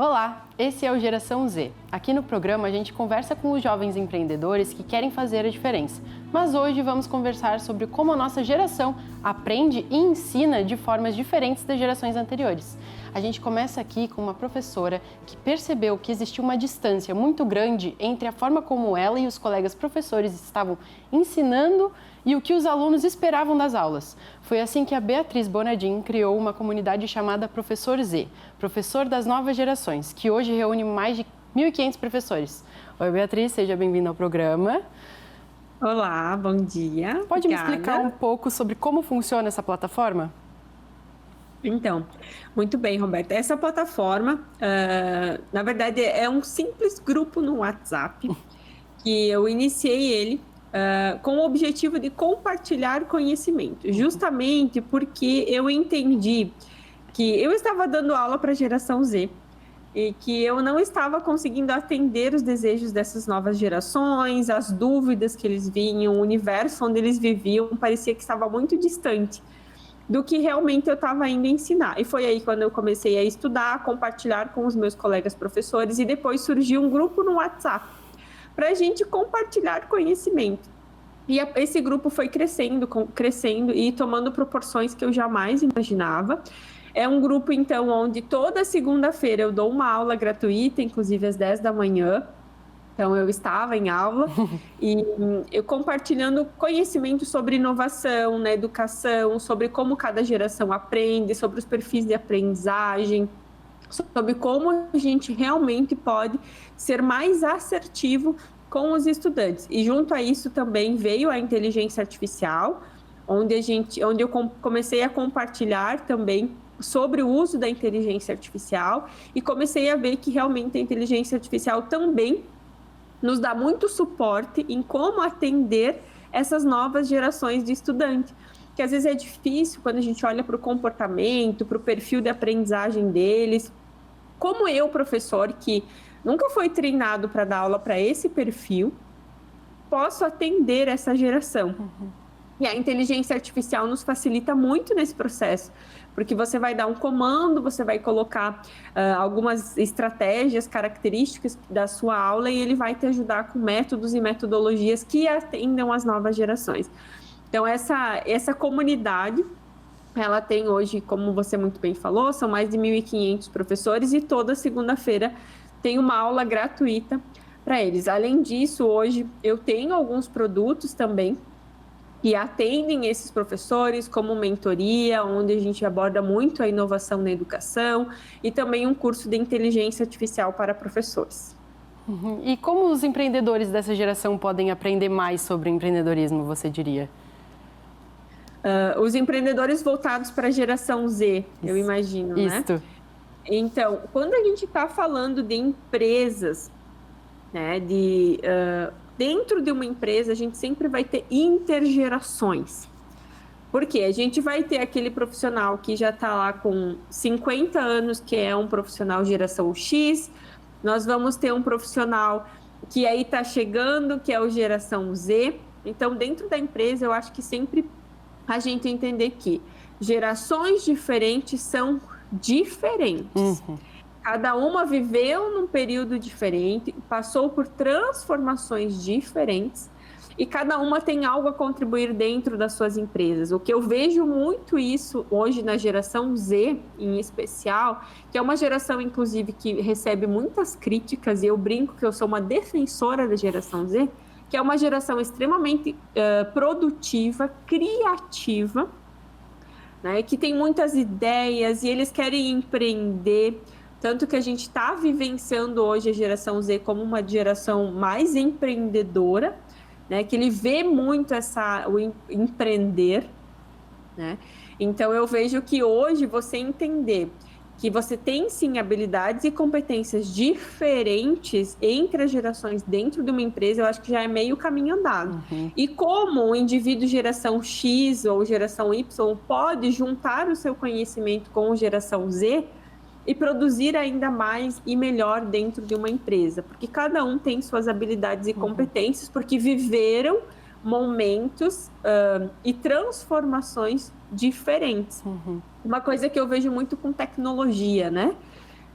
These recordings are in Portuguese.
Olá, esse é o Geração Z. Aqui no programa a gente conversa com os jovens empreendedores que querem fazer a diferença. Mas hoje vamos conversar sobre como a nossa geração aprende e ensina de formas diferentes das gerações anteriores. A gente começa aqui com uma professora que percebeu que existia uma distância muito grande entre a forma como ela e os colegas professores estavam ensinando e o que os alunos esperavam das aulas. Foi assim que a Beatriz Bonadin criou uma comunidade chamada Professor Z, Professor das Novas Gerações, que hoje reúne mais de 1.500 professores. Oi, Beatriz, seja bem-vinda ao programa. Olá, bom dia. Pode me Obrigada. explicar um pouco sobre como funciona essa plataforma? Então, muito bem, Roberta. Essa plataforma, na verdade, é um simples grupo no WhatsApp que eu iniciei ele com o objetivo de compartilhar conhecimento, justamente porque eu entendi que eu estava dando aula para a geração Z e que eu não estava conseguindo atender os desejos dessas novas gerações, as dúvidas que eles vinham, o universo onde eles viviam parecia que estava muito distante do que realmente eu estava indo ensinar. E foi aí quando eu comecei a estudar, a compartilhar com os meus colegas professores e depois surgiu um grupo no WhatsApp para a gente compartilhar conhecimento. E esse grupo foi crescendo e tomando proporções que eu jamais imaginava. É um grupo, então, onde toda segunda-feira eu dou uma aula gratuita, inclusive às 10 da manhã. Então, eu estava em aula e eu compartilhando conhecimento sobre inovação na educação, sobre como cada geração aprende, sobre os perfis de aprendizagem, sobre como a gente realmente pode ser mais assertivo com os estudantes. E junto a isso também veio a inteligência artificial, onde eu comecei a compartilhar também sobre o uso da inteligência artificial e comecei a ver que realmente a inteligência artificial também nos dá muito suporte em como atender essas novas gerações de estudantes. Que às vezes é difícil quando a gente olha para o comportamento, para o perfil de aprendizagem deles. Como eu, professor, que nunca foi treinado para dar aula para esse perfil, posso atender essa geração. E a inteligência artificial nos facilita muito nesse processo, porque você vai dar um comando, você vai colocar algumas estratégias, características da sua aula e ele vai te ajudar com métodos e metodologias que atendam as novas gerações. Então, essa comunidade, ela tem hoje, como você muito bem falou, são mais de 1.500 professores e toda segunda-feira tem uma aula gratuita para eles. Além disso, hoje eu tenho alguns produtos também que atendem esses professores, como mentoria, onde a gente aborda muito a inovação na educação e também um curso de inteligência artificial para professores. E como os empreendedores dessa geração podem aprender mais sobre empreendedorismo, você diria? Os empreendedores voltados para a geração Z, eu imagino, né? Então, quando a gente está falando de empresas, né, dentro de uma empresa, a gente sempre vai ter intergerações. Porque a gente vai ter aquele profissional que já está lá com 50 anos, que é um profissional geração X. Nós vamos ter um profissional que aí está chegando, que é o geração Z. Então, dentro da empresa, eu acho que sempre a gente entender que gerações diferentes são diferentes. Cada uma viveu num período diferente, passou por transformações diferentes e cada uma tem algo a contribuir dentro das suas empresas. O que eu vejo muito isso hoje na geração Z, em especial, que é uma geração, inclusive, que recebe muitas críticas, e eu brinco que eu sou uma defensora da geração Z, que é uma geração extremamente produtiva, criativa, né, que tem muitas ideias e eles querem empreender. Tanto que a gente está vivenciando hoje a geração Z como uma geração mais empreendedora, né? Que ele vê muito o empreender, né? Então, eu vejo que hoje você entender que você tem, sim, habilidades e competências diferentes entre as gerações dentro de uma empresa, eu acho que já é meio caminho andado. E como o indivíduo geração X ou geração Y pode juntar o seu conhecimento com a geração Z, e produzir ainda mais e melhor dentro de uma empresa, porque cada um tem suas habilidades e competências, porque viveram momentos e transformações diferentes. Uma coisa que eu vejo muito com tecnologia, né?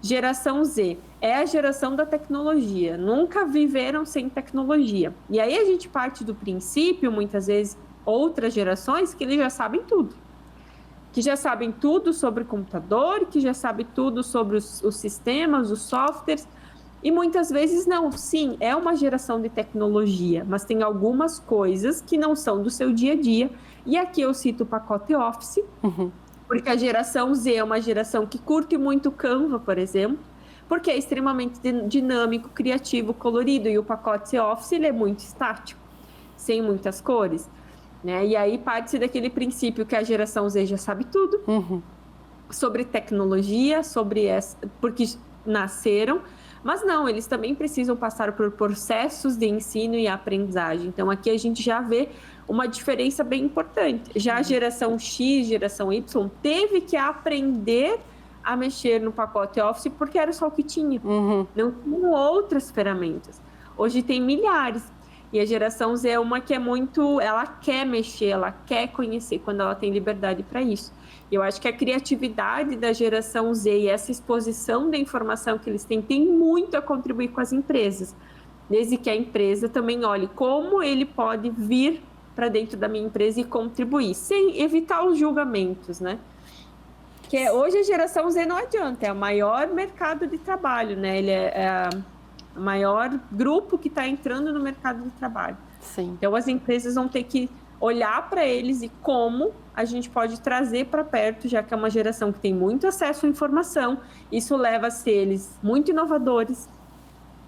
Geração Z é a geração da tecnologia, nunca viveram sem tecnologia. E aí a gente parte do princípio, muitas vezes, outras gerações, que eles já sabem tudo. Que já sabem tudo sobre computador, que já sabem tudo sobre os sistemas, os softwares. E muitas vezes não, sim, é uma geração de tecnologia, mas tem algumas coisas que não são do seu dia a dia. E aqui eu cito o pacote Office, porque a geração Z é uma geração que curte muito Canva, por exemplo, porque é extremamente dinâmico, criativo, colorido, e o pacote Office ele é muito estático, sem muitas cores, né? E aí parte-se daquele princípio que a geração Z já sabe tudo sobre tecnologia, porque nasceram, mas não, eles também precisam passar por processos de ensino e aprendizagem. Então aqui a gente já vê uma diferença bem importante. Já a geração X, geração Y, teve que aprender a mexer no pacote Office porque era só o que tinha. Não tinham outras ferramentas. Hoje tem milhares. E a geração Z é uma que é muito... Ela quer mexer, ela quer conhecer quando ela tem liberdade para isso. E eu acho que a criatividade da geração Z e essa exposição da informação que eles têm tem muito a contribuir com as empresas. Desde que a empresa também olhe como ele pode vir para dentro da minha empresa e contribuir, sem evitar os julgamentos, né? Que hoje a geração Z não adianta, é o maior mercado de trabalho, né? Ele é o maior grupo que está entrando no mercado de trabalho. Sim. Então as empresas vão ter que olhar para eles e como a gente pode trazer para perto, já que é uma geração que tem muito acesso à informação, isso leva a ser eles muito inovadores,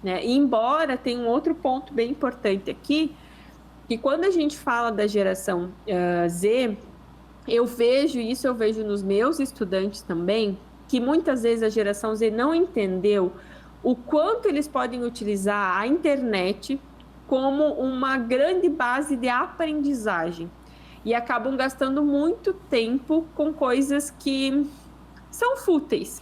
né? E embora tenha um outro ponto bem importante aqui, que quando a gente fala da geração Z, eu vejo nos meus estudantes também, que muitas vezes a geração Z não entendeu o quanto eles podem utilizar a internet como uma grande base de aprendizagem. E acabam gastando muito tempo com coisas que são fúteis,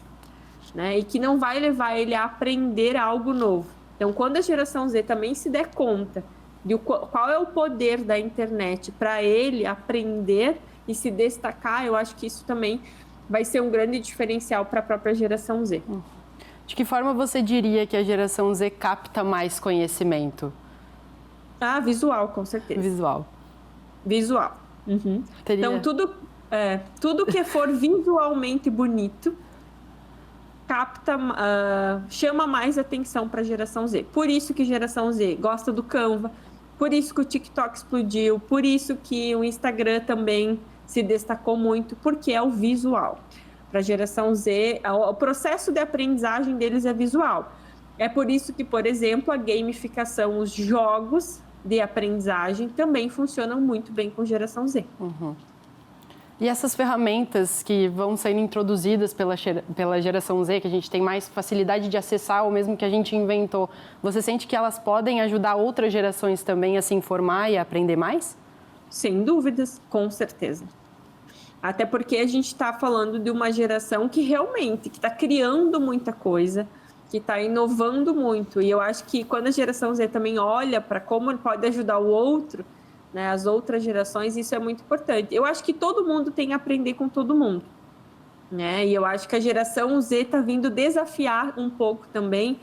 né? E que não vai levar ele a aprender algo novo. Então, quando a geração Z também se der conta de qual é o poder da internet para ele aprender e se destacar, eu acho que isso também vai ser um grande diferencial para a própria geração Z. De que forma você diria que a geração Z capta mais conhecimento? Visual, com certeza. Visual. Então, tudo que for visualmente bonito chama mais atenção para a geração Z. Por isso que a geração Z gosta do Canva, por isso que o TikTok explodiu, por isso que o Instagram também se destacou muito, porque é o visual. Para a geração Z, o processo de aprendizagem deles é visual. É por isso que, por exemplo, a gamificação, os jogos de aprendizagem também funcionam muito bem com a geração Z. E essas ferramentas que vão sendo introduzidas pela geração Z, que a gente tem mais facilidade de acessar, ou mesmo que a gente inventou, você sente que elas podem ajudar outras gerações também a se informar e a aprender mais? Sem dúvidas, com certeza. Até porque a gente está falando de uma geração que realmente está criando muita coisa, que está inovando muito. E eu acho que quando a geração Z também olha para como pode ajudar o outro, né, as outras gerações, isso é muito importante. Eu acho que todo mundo tem a aprender com todo mundo, né? E eu acho que a geração Z está vindo desafiar um pouco também,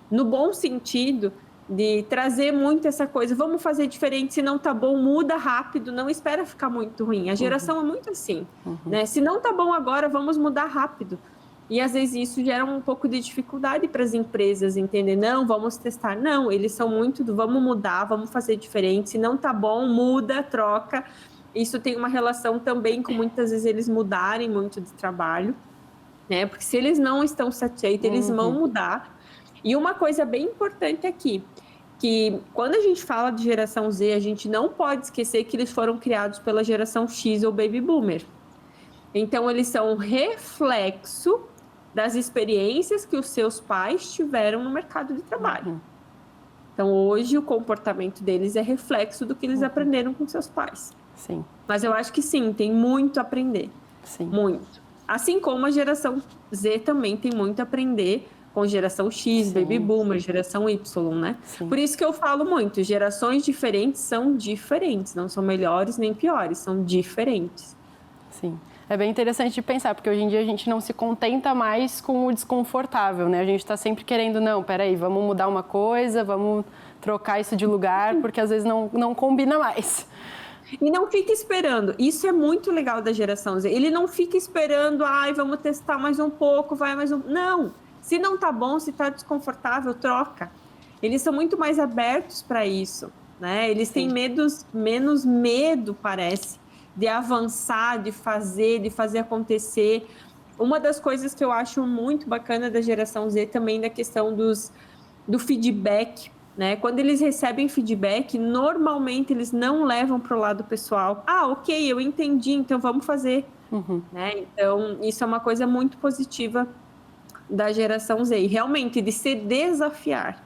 no bom sentido, de trazer muito essa coisa, vamos fazer diferente, se não tá bom, muda rápido, não espera ficar muito ruim. A geração é muito assim, né? Se não tá bom agora, vamos mudar rápido. E às vezes isso gera um pouco de dificuldade para as empresas, entender? Não, vamos testar. Não, eles são muito do vamos mudar, vamos fazer diferente. Se não tá bom, muda, troca. Isso tem uma relação também com muitas vezes eles mudarem muito de trabalho, né? Porque se eles não estão satisfeitos, eles vão mudar. E uma coisa bem importante aqui, que quando a gente fala de geração Z, a gente não pode esquecer que eles foram criados pela geração X ou Baby Boomer. Então, eles são um reflexo das experiências que os seus pais tiveram no mercado de trabalho. Então, hoje, o comportamento deles é reflexo do que eles aprenderam com seus pais. Sim. Mas eu acho que sim, tem muito a aprender. Sim. Muito. Assim como a geração Z também tem muito a aprender com geração X, sim, Baby Boomer, geração Y, né? Sim. Por isso que eu falo muito, gerações diferentes são diferentes, não são melhores nem piores, são diferentes. Sim. É bem interessante de pensar, porque hoje em dia a gente não se contenta mais com o desconfortável, né? A gente está sempre querendo, não, peraí, vamos mudar uma coisa, vamos trocar isso de lugar, porque às vezes não combina mais. E não fica esperando. Isso é muito legal da geração Z. Ele não fica esperando, vamos testar mais um pouco, vai mais um... Não! Se não tá bom, se tá desconfortável, troca. Eles são muito mais abertos para isso, né? Eles têm menos medo, parece, de avançar, de fazer acontecer. Uma das coisas que eu acho muito bacana da geração Z também da questão do feedback, né? Quando eles recebem feedback, normalmente eles não levam para o lado pessoal. Ok, eu entendi, então vamos fazer. Né? Então, isso é uma coisa muito positiva da geração Z, e realmente de se desafiar.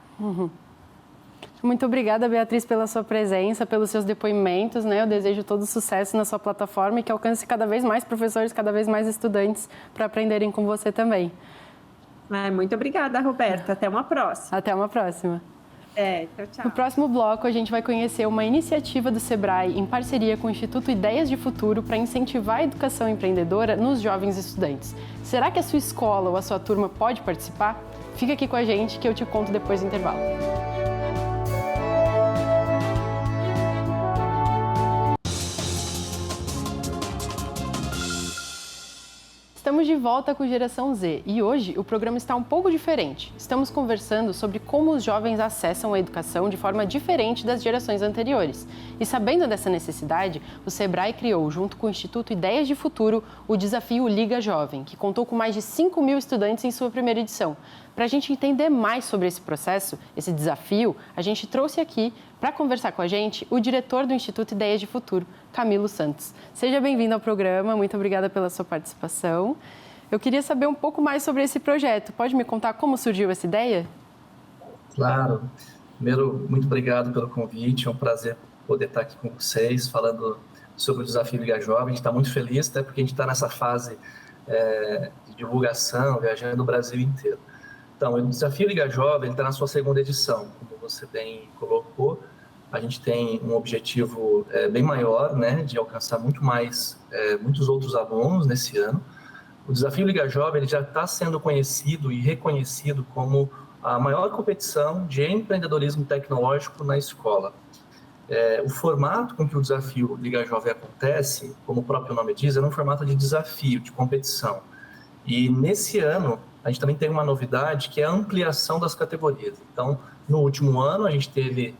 Muito obrigada, Beatriz, pela sua presença, pelos seus depoimentos, né? Eu desejo todo sucesso na sua plataforma e que alcance cada vez mais professores, cada vez mais estudantes para aprenderem com você também. Muito obrigada, Roberta. Até uma próxima. Até uma próxima. Tchau, tchau. No próximo bloco, a gente vai conhecer uma iniciativa do Sebrae em parceria com o Instituto Ideias de Futuro para incentivar a educação empreendedora nos jovens estudantes. Será que a sua escola ou a sua turma pode participar? Fica aqui com a gente que eu te conto depois do intervalo. Estamos de volta com Geração Z e hoje o programa está um pouco diferente. Estamos conversando sobre como os jovens acessam a educação de forma diferente das gerações anteriores. E sabendo dessa necessidade, o Sebrae criou, junto com o Instituto Ideias de Futuro, o desafio Liga Jovem, que contou com mais de 5.000 estudantes em sua primeira edição. Para a gente entender mais sobre esse processo, esse desafio, a gente trouxe aqui, para conversar com a gente, o diretor do Instituto Ideias de Futuro, Camilo Santos. Seja bem-vindo ao programa, muito obrigada pela sua participação. Eu queria saber um pouco mais sobre esse projeto. Pode me contar como surgiu essa ideia? Claro. Primeiro, muito obrigado pelo convite. É um prazer poder estar aqui com vocês, falando sobre o Desafio Liga Jovem. A gente está muito feliz, até porque a gente está nessa fase de divulgação, viajando o Brasil inteiro. Então, o Desafio Liga Jovem está na sua segunda edição, como você bem colocou. A gente tem um objetivo bem maior, né, de alcançar muitos outros alunos nesse ano. O Desafio Liga Jovem ele já está sendo conhecido e reconhecido como a maior competição de empreendedorismo tecnológico na escola. O formato com que o Desafio Liga Jovem acontece, como o próprio nome diz, é um formato de desafio, de competição. E nesse ano, a gente também tem uma novidade, que é a ampliação das categorias. Então, no último ano, a gente teve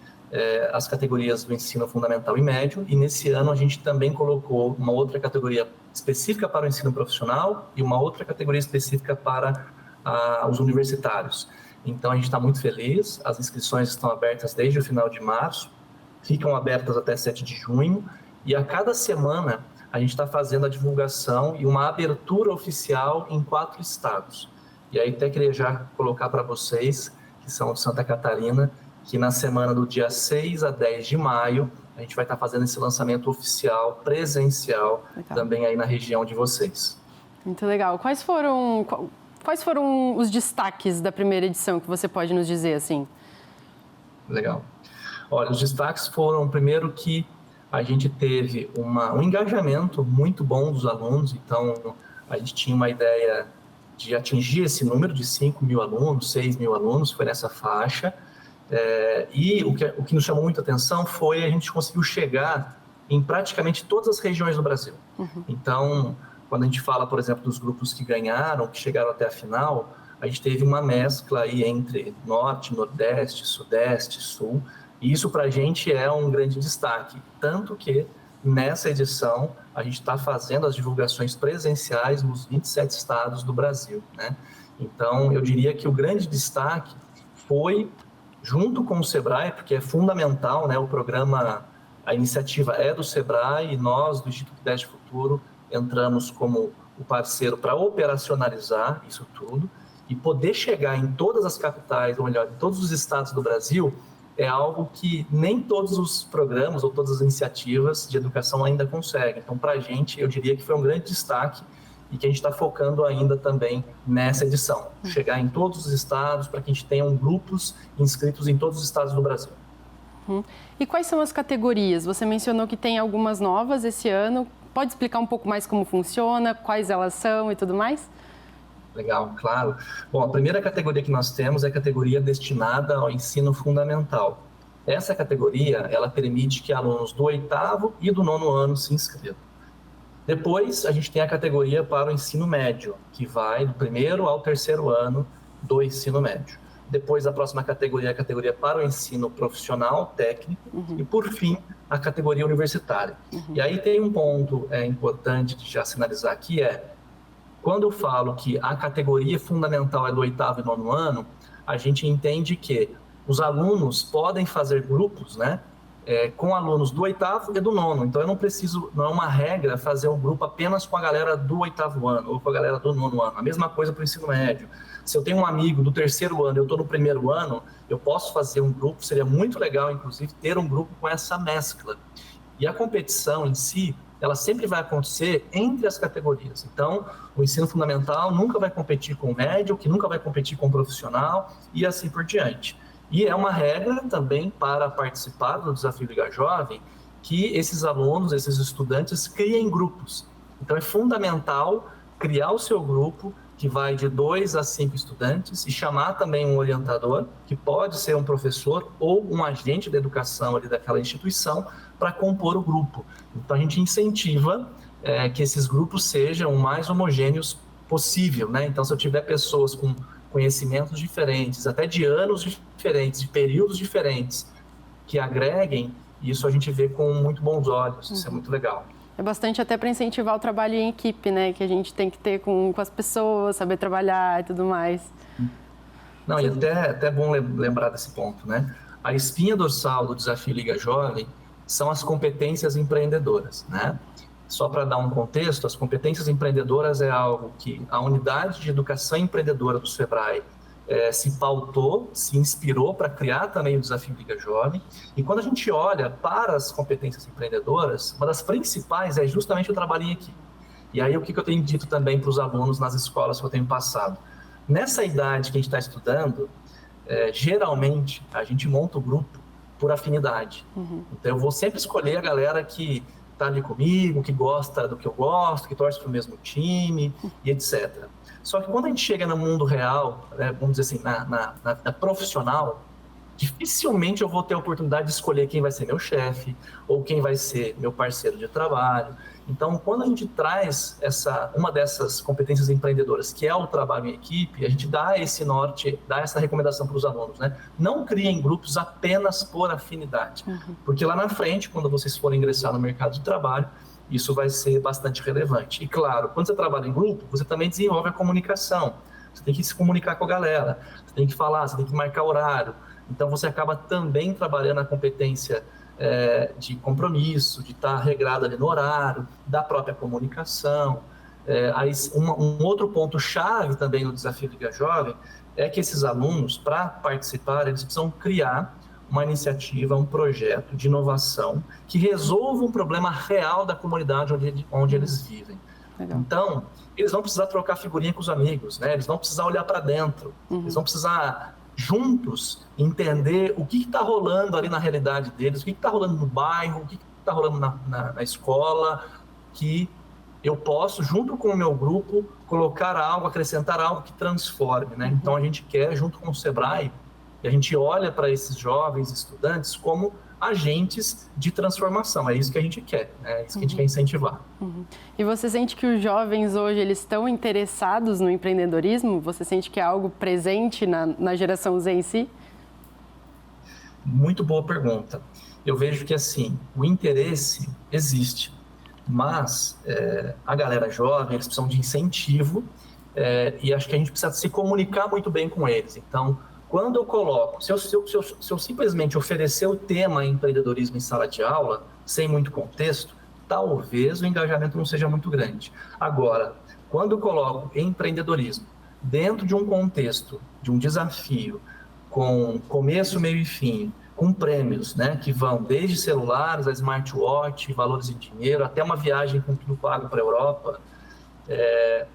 as categorias do ensino fundamental e médio, e nesse ano a gente também colocou uma outra categoria específica para o ensino profissional e uma outra categoria específica para os universitários. Então, a gente está muito feliz, as inscrições estão abertas desde o final de março, ficam abertas até 7 de junho, e a cada semana a gente está fazendo a divulgação e uma abertura oficial em 4 estados. E aí até queria já colocar para vocês, que são de Santa Catarina, que na semana do dia 6 a 10 de maio, a gente vai estar fazendo esse lançamento oficial, presencial, também aí na região de vocês. Muito legal. Quais foram os destaques da primeira edição que você pode nos dizer, assim? Legal. Olha, os destaques foram, primeiro, que a gente teve um engajamento muito bom dos alunos, então a gente tinha uma ideia de atingir esse número de 5.000 alunos, 6.000 alunos, foi nessa faixa. E o que nos chamou muita atenção foi a gente conseguiu chegar em praticamente todas as regiões do Brasil. Então, quando a gente fala, por exemplo, dos grupos que ganharam, que chegaram até a final, a gente teve uma mescla aí entre Norte, Nordeste, Sudeste, Sul, e isso para a gente é um grande destaque, tanto que nessa edição a gente está fazendo as divulgações presenciais nos 27 estados do Brasil, né? Então, eu diria que o grande destaque foi, junto com o Sebrae, porque é fundamental, né? O programa, a iniciativa é do Sebrae e nós, do Instituto Ideias de Futuro, entramos como o parceiro para operacionalizar isso tudo e poder chegar em todas as capitais, ou melhor, em todos os estados do Brasil, é algo que nem todos os programas ou todas as iniciativas de educação ainda conseguem. Então, para a gente, eu diria que foi um grande destaque e que a gente está focando ainda também nessa edição. Chegar em todos os estados para que a gente tenha grupos inscritos em todos os estados do Brasil. E quais são as categorias? Você mencionou que tem algumas novas esse ano. pode explicar um pouco mais como funciona, quais elas são e tudo mais? Legal, claro. Bom, a primeira categoria que nós temos é a categoria destinada ao ensino fundamental. Essa categoria, ela permite que alunos do 8º e do 9º ano se inscrevam. Depois, a gente tem a categoria para o ensino médio, que vai do 1º ao 3º ano do ensino médio. Depois, a próxima categoria é a categoria para o ensino profissional, técnico. E, por fim, a categoria universitária. E aí tem um ponto importante de já sinalizar aqui, quando eu falo que a categoria fundamental é do 8º e 9º ano, a gente entende que os alunos podem fazer grupos, né? Com alunos do 8º e do 9º. Então, eu não preciso, não é uma regra fazer um grupo apenas com a galera do 8º ano ou com a galera do 9º ano. A mesma coisa para o ensino médio. Se eu tenho um amigo do 3º ano e eu estou no 1º ano, eu posso fazer um grupo, seria muito legal, inclusive, ter um grupo com essa mescla. E a competição em si, ela sempre vai acontecer entre as categorias. Então, o ensino fundamental nunca vai competir com o médio, que nunca vai competir com o profissional e assim por diante. E é uma regra também para participar do Desafio Liga Jovem que esses alunos, esses estudantes criem grupos. Então é fundamental criar o seu grupo, que vai de 2 a 5 estudantes, e chamar também um orientador, que pode ser um professor ou um agente da educação ali daquela instituição, para compor o grupo. Então a gente incentiva que esses grupos sejam o mais homogêneos possível, né? Então se eu tiver pessoas com conhecimentos diferentes, até de anos diferentes, de períodos diferentes, que agreguem, isso a gente vê com muito bons olhos, isso é muito legal. É bastante até para incentivar o trabalho em equipe, né? Que a gente tem que ter com as pessoas, saber trabalhar e tudo mais. Não, e até bom lembrar desse ponto, né? A espinha dorsal do Desafio Liga Jovem são as competências empreendedoras, né? Só para dar um contexto, as competências empreendedoras é algo que a unidade de educação empreendedora do Sebrae se pautou, se inspirou para criar também o Desafio Liga Jovem. E quando a gente olha para as competências empreendedoras, uma das principais é justamente o trabalho em equipe. E aí o que eu tenho dito também para os alunos nas escolas que eu tenho passado? Nessa idade que a gente está estudando, geralmente a gente monta o grupo por afinidade. Então eu vou sempre escolher a galera que está ali comigo, que gosta do que eu gosto, que torce para o mesmo time e etc. Só que quando a gente chega no mundo real, né, vamos dizer assim, na profissional, dificilmente eu vou ter a oportunidade de escolher quem vai ser meu chefe ou quem vai ser meu parceiro de trabalho. Então, quando a gente traz uma dessas competências empreendedoras, que é o trabalho em equipe, a gente dá esse norte, dá essa recomendação para os alunos, né? Não criem grupos apenas por afinidade, porque lá na frente, quando vocês forem ingressar no mercado de trabalho, isso vai ser bastante relevante. E claro, quando você trabalha em grupo, você também desenvolve a comunicação. Você tem que se comunicar com a galera, você tem que falar, você tem que marcar horário. Então, você acaba também trabalhando a competência de compromisso, de estar regrado ali no horário, da própria comunicação. Aí, um outro ponto-chave também no Desafio Liga Jovem é que esses alunos, para participar, eles precisam criar uma iniciativa, um projeto de inovação que resolva um problema real da comunidade onde eles vivem. Legal. Então, eles vão precisar trocar figurinha com os amigos, né? Eles vão precisar olhar para dentro, eles vão precisar juntos entender o que está rolando ali na realidade deles, o que está rolando no bairro, o que está rolando na escola, que eu posso, junto com o meu grupo, colocar algo, acrescentar algo que transforme, né? Então, a gente quer, junto com o Sebrae, e a gente olha para esses jovens estudantes como agentes de transformação. É isso que a gente quer, né? É isso que a gente quer incentivar. E você sente que os jovens hoje eles estão interessados no empreendedorismo? Você sente que é algo presente na geração Z em si? Muito boa pergunta. Eu vejo que, assim, o interesse existe, mas a galera jovem, eles precisam de incentivo e acho que a gente precisa se comunicar muito bem com eles. Então, quando eu coloco, se eu simplesmente oferecer o tema empreendedorismo em sala de aula, sem muito contexto, talvez o engajamento não seja muito grande. Agora, quando eu coloco empreendedorismo dentro de um contexto, de um desafio, com começo, meio e fim, com prêmios, né, que vão desde celulares a smartwatch, valores em dinheiro, até uma viagem com tudo pago para a Europa,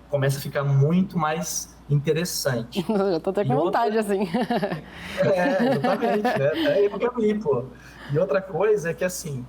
começa a ficar muito mais interessante. Eu tô até com vontade, assim. Exatamente, né? Eu quero ir, pô. E outra coisa é que, assim,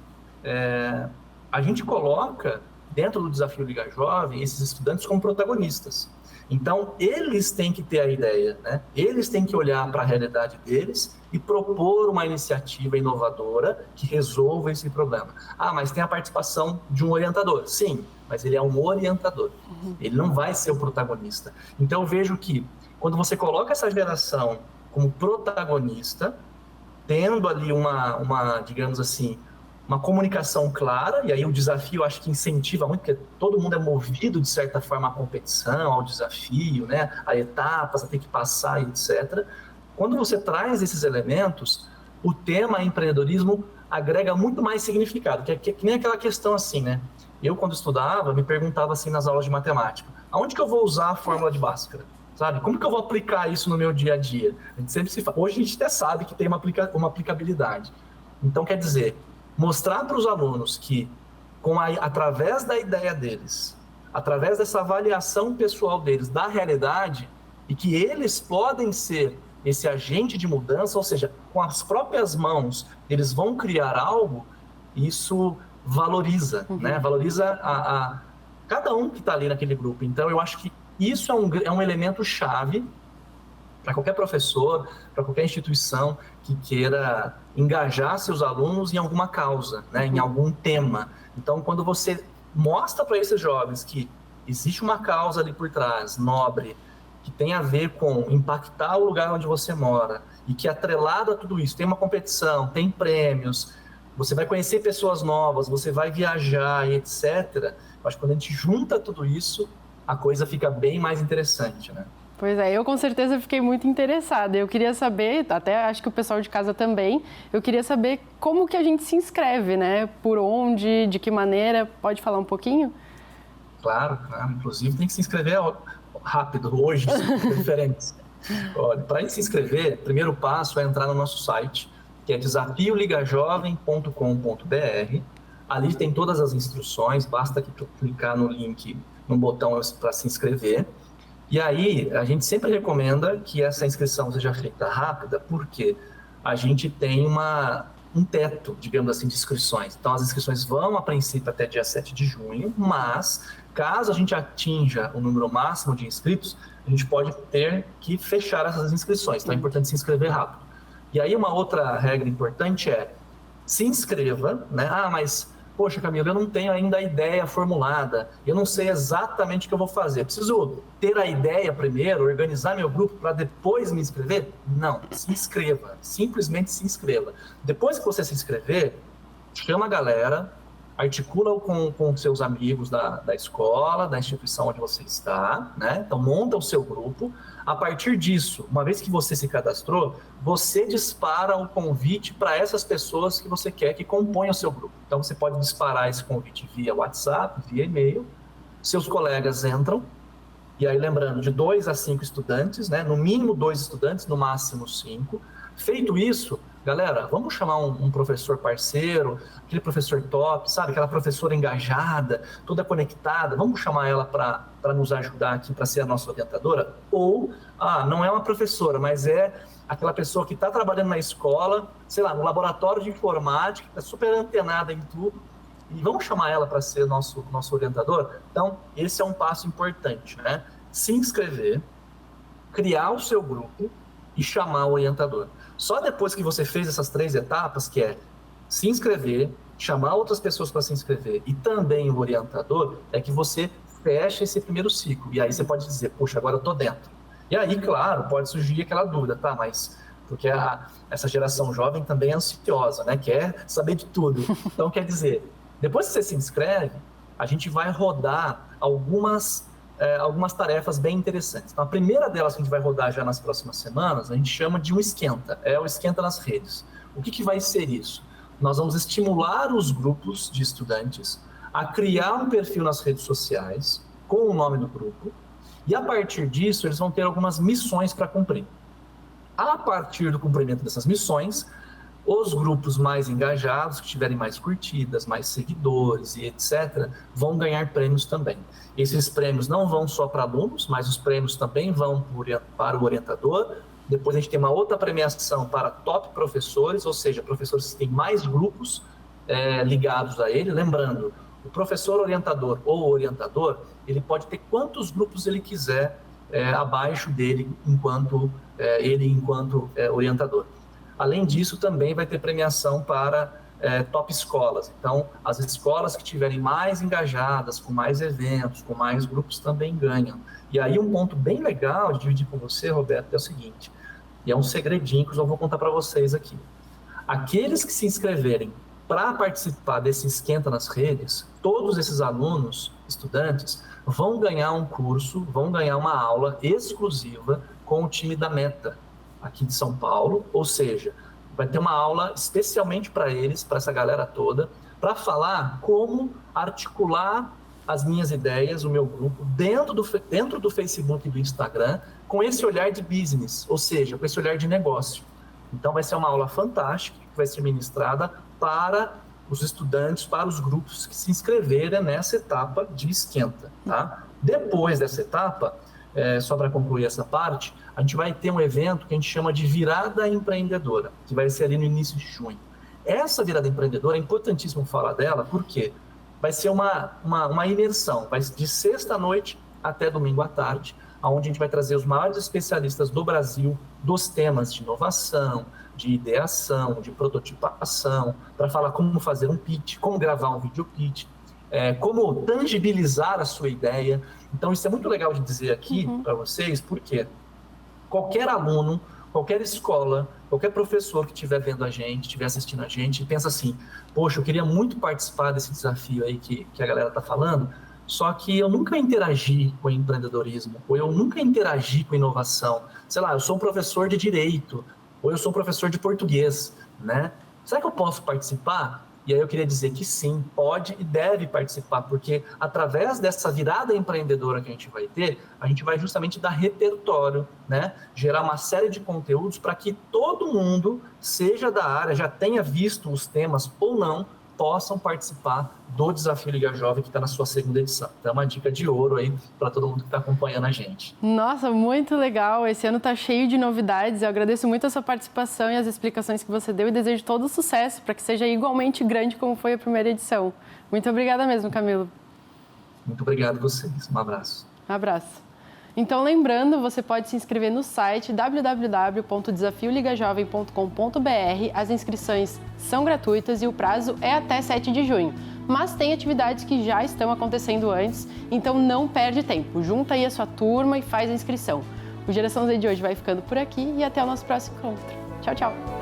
a gente coloca dentro do Desafio Liga Jovem, esses estudantes como protagonistas. Então, eles têm que ter a ideia, né? Eles têm que olhar para a realidade deles e propor uma iniciativa inovadora que resolva esse problema. Ah, mas tem a participação de um orientador. Sim, mas ele é um orientador. Ele não vai ser o protagonista. Então, eu vejo que quando você coloca essa geração como protagonista, tendo ali digamos assim, uma comunicação clara, e aí o desafio acho que incentiva muito, porque todo mundo é movido de certa forma à competição, ao desafio, né, a etapas, a ter que passar, etc. Quando você traz esses elementos, o tema empreendedorismo agrega muito mais significado, que nem aquela questão assim, né? Eu, quando estudava, me perguntava assim nas aulas de matemática, aonde que eu vou usar a fórmula de Bhaskara? Sabe? Como que eu vou aplicar isso no meu dia a dia? A gente sempre se fala. Hoje a gente até sabe que tem uma aplicabilidade. Então, quer dizer, mostrar para os alunos que, através da ideia deles, através dessa avaliação pessoal deles da realidade, e que eles podem ser esse agente de mudança, ou seja, com as próprias mãos, eles vão criar algo, isso valoriza, né? Valoriza cada um que está ali naquele grupo. Então, eu acho que isso é um elemento chave para qualquer professor, para qualquer instituição que queira engajar seus alunos em alguma causa, né, em algum tema. Então, quando você mostra para esses jovens que existe uma causa ali por trás, nobre, que tem a ver com impactar o lugar onde você mora, e que atrelado a tudo isso, tem uma competição, tem prêmios, você vai conhecer pessoas novas, você vai viajar e etc. Eu acho que quando a gente junta tudo isso, a coisa fica bem mais interessante, né? Pois é, eu com certeza fiquei muito interessada. Eu queria saber, até acho que o pessoal de casa também, eu queria saber como que a gente se inscreve, né? Por onde, de que maneira? Pode falar um pouquinho? Claro. Inclusive tem que se inscrever rápido, hoje, de preferência. Olha, para se inscrever, o primeiro passo é entrar no nosso site, que é desafioligajovem.com.br. Ali tem todas as instruções, basta clicar no link, no botão para se inscrever. E aí, a gente sempre recomenda que essa inscrição seja feita rápida, porque a gente tem um teto, digamos assim, de inscrições. Então, as inscrições vão, a princípio, até dia 7 de junho, mas, caso a gente atinja o número máximo de inscritos, a gente pode ter que fechar essas inscrições. Então, é importante se inscrever rápido. E aí, uma outra regra importante é, se inscreva, né? Ah, mas... Poxa, Camila, eu não tenho ainda a ideia formulada, eu não sei exatamente o que eu vou fazer. Preciso ter a ideia primeiro, organizar meu grupo para depois me inscrever? Não, se inscreva, simplesmente se inscreva. Depois que você se inscrever, chama a galera, articula com seus amigos da escola, da instituição onde você está, né? Então, monta o seu grupo. A partir disso, uma vez que você se cadastrou, você dispara o convite para essas pessoas que você quer que componham o seu grupo. Então, você pode disparar esse convite via WhatsApp, via e-mail, seus colegas entram, e aí lembrando, de 2 a 5 estudantes, né? No mínimo 2 estudantes, no máximo 5. Feito isso, galera, vamos chamar um professor parceiro, aquele professor top, sabe? Aquela professora engajada, toda conectada, vamos chamar ela para nos ajudar aqui, para ser a nossa orientadora? Ou, não é uma professora, mas é aquela pessoa que está trabalhando na escola, sei lá, no laboratório de informática, está super antenada em tudo, e vamos chamar ela para ser nosso orientador? Então, esse é um passo importante, né? Se inscrever, criar o seu grupo e chamar o orientador. Só depois que você fez essas 3 etapas, que é se inscrever, chamar outras pessoas para se inscrever e também o orientador, é que você fecha esse primeiro ciclo. E aí você pode dizer, poxa, agora eu estou dentro. E aí, claro, pode surgir aquela dúvida, tá? Mas porque essa geração jovem também é ansiosa, né? Quer saber de tudo. Então, quer dizer, depois que você se inscreve, a gente vai rodar algumas tarefas bem interessantes. Então, a primeira delas que a gente vai rodar já nas próximas semanas, a gente chama de um esquenta, é o esquenta nas redes. O que vai ser isso? Nós vamos estimular os grupos de estudantes a criar um perfil nas redes sociais com o nome do grupo, e a partir disso eles vão ter algumas missões para cumprir. A partir do cumprimento dessas missões, os grupos mais engajados, que tiverem mais curtidas, mais seguidores e etc., vão ganhar prêmios também. Esses prêmios não vão só para alunos, mas os prêmios também vão para o orientador. Depois a gente tem uma outra premiação para top professores, ou seja, professores que têm mais grupos ligados a ele. Lembrando, O professor orientador ou orientador, ele pode ter quantos grupos ele quiser abaixo dele enquanto orientador. Além disso, também vai ter premiação para top escolas. Então, as escolas que estiverem mais engajadas, com mais eventos, com mais grupos, também ganham. E aí, um ponto bem legal de dividir com você, Roberto, é o seguinte, e é um segredinho que eu vou contar para vocês aqui. Aqueles que se inscreverem para participar desse Esquenta nas Redes, todos esses alunos, estudantes, vão ganhar um curso, vão ganhar uma aula exclusiva com o time da Meta, aqui de São Paulo, ou seja, vai ter uma aula especialmente para eles, para essa galera toda, para falar como articular as minhas ideias, o meu grupo, dentro do Facebook e do Instagram, com esse olhar de business, ou seja, com esse olhar de negócio. Então vai ser uma aula fantástica, que vai ser ministrada para os estudantes, para os grupos que se inscreverem nessa etapa de esquenta. Tá? Depois dessa etapa, só para concluir essa parte, a gente vai ter um evento que a gente chama de Virada Empreendedora, que vai ser ali no início de junho. Essa Virada Empreendedora, é importantíssimo falar dela, porque vai ser uma imersão, vai de sexta à noite até domingo à tarde, onde a gente vai trazer os maiores especialistas do Brasil dos temas de inovação, de ideação, de prototipação, para falar como fazer um pitch, como gravar um video pitch, como tangibilizar a sua ideia. Então, isso é muito legal de dizer aqui para vocês, porque qualquer aluno, qualquer escola, qualquer professor que estiver vendo a gente, estiver assistindo a gente, pensa assim, poxa, eu queria muito participar desse desafio aí que a galera está falando, só que eu nunca interagi com empreendedorismo, ou eu nunca interagi com inovação. Sei lá, eu sou um professor de direito, ou eu sou um professor de português, né? Será que eu posso participar? E aí eu queria dizer que sim, pode e deve participar, porque através dessa virada empreendedora que a gente vai justamente dar repertório, né? Gerar uma série de conteúdos para que todo mundo, seja da área, já tenha visto os temas ou não, possam participar do Desafio Liga Jovem, que está na sua segunda edição. Então é uma dica de ouro aí para todo mundo que está acompanhando a gente. Nossa, muito legal. Esse ano está cheio de novidades. Eu agradeço muito a sua participação e as explicações que você deu e desejo todo o sucesso para que seja igualmente grande como foi a primeira edição. Muito obrigada mesmo, Camilo. Muito obrigado a vocês. Um abraço. Um abraço. Então, lembrando, você pode se inscrever no site www.desafioligajovem.com.br. As inscrições são gratuitas e o prazo é até 7 de junho. Mas tem atividades que já estão acontecendo antes, então não perde tempo. Junta aí a sua turma e faz a inscrição. O Geração Z de hoje vai ficando por aqui e até o nosso próximo encontro. Tchau, tchau!